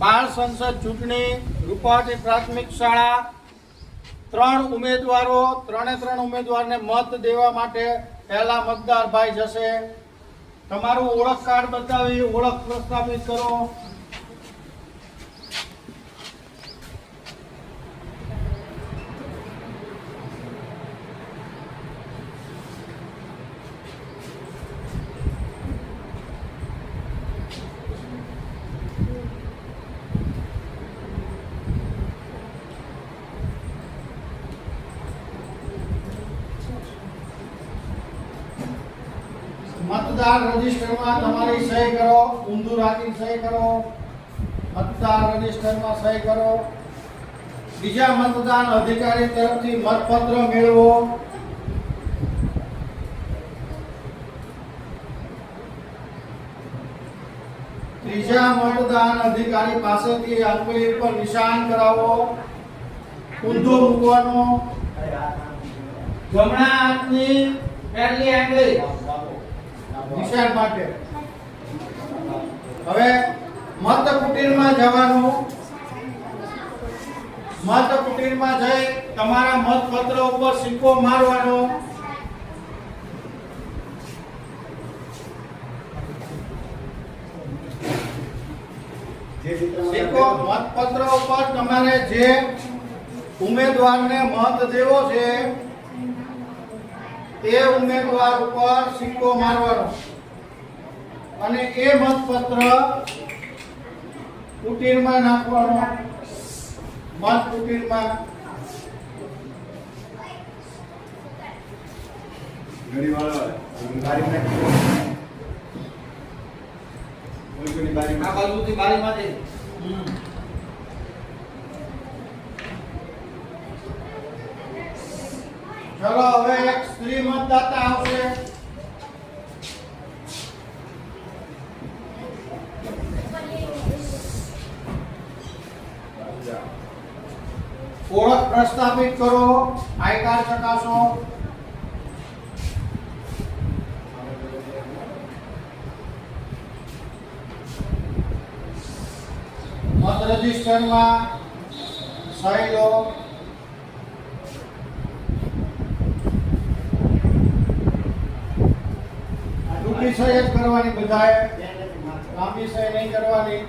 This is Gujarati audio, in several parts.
બાળ સંસદ ચૂંટણી રૂપાવટી પ્રાથમિક શાળા ત્રણ ઉમેદવારને મત દેવા માટે પહેલા મતદાર ભાઈ જશે. તમારું ઓળખ કાર્ડ બતાવી ઓળખ પ્રસ્થાપિત કરો. मतदार रजिस्टर में तमारी सही करो. ऊंधू राखी सही करो. मतदार रजिस्टर में सही करो. बीजा मतदान अधिकारी तरफथी मतपत्र मेळवो. तीजा मतदान अधिकारी पासेथी अंगुली पर निशान करावो. ऊंधो मूकवानो. जमणा हाथनी पहली आंगળી નિશાન માટે. હવે મત કુટીરમાં જવાનું. મત કુટીરમાં જઈ તમારા મતપત્ર ઉપર સિક્કો મારવાનો. સિક્કો મતપત્ર ઉપર તમારે જે ઉમેદવારને મત દેવો છે એ ઉમેદવાર ઉપર સિક્કો મારવાનો અને એ મતપત્ર કુટીરમાં નાખવાનો. મત કુટીરમાં આ બાજુથી બારીમાંથી चलो હવે એક સ્ત્રી મતદાતા આવશે. ઓળખ પ્રસ્થાપિત કરો. આઈ કાર્ડ ચકાસો. મત રજિસ્ટરમાં સહી લો. ટૂંકી સહી જ કરવાની. બધાએ લાંબી સહી નહીં કરવાની.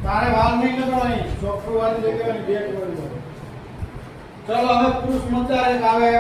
તારે વાલ નહીં કરવાની. ચોખ્ખું વાળી જગ્યાએ બે કરવાની. ચલો હવે પુરુષ મતદાર એક આવે.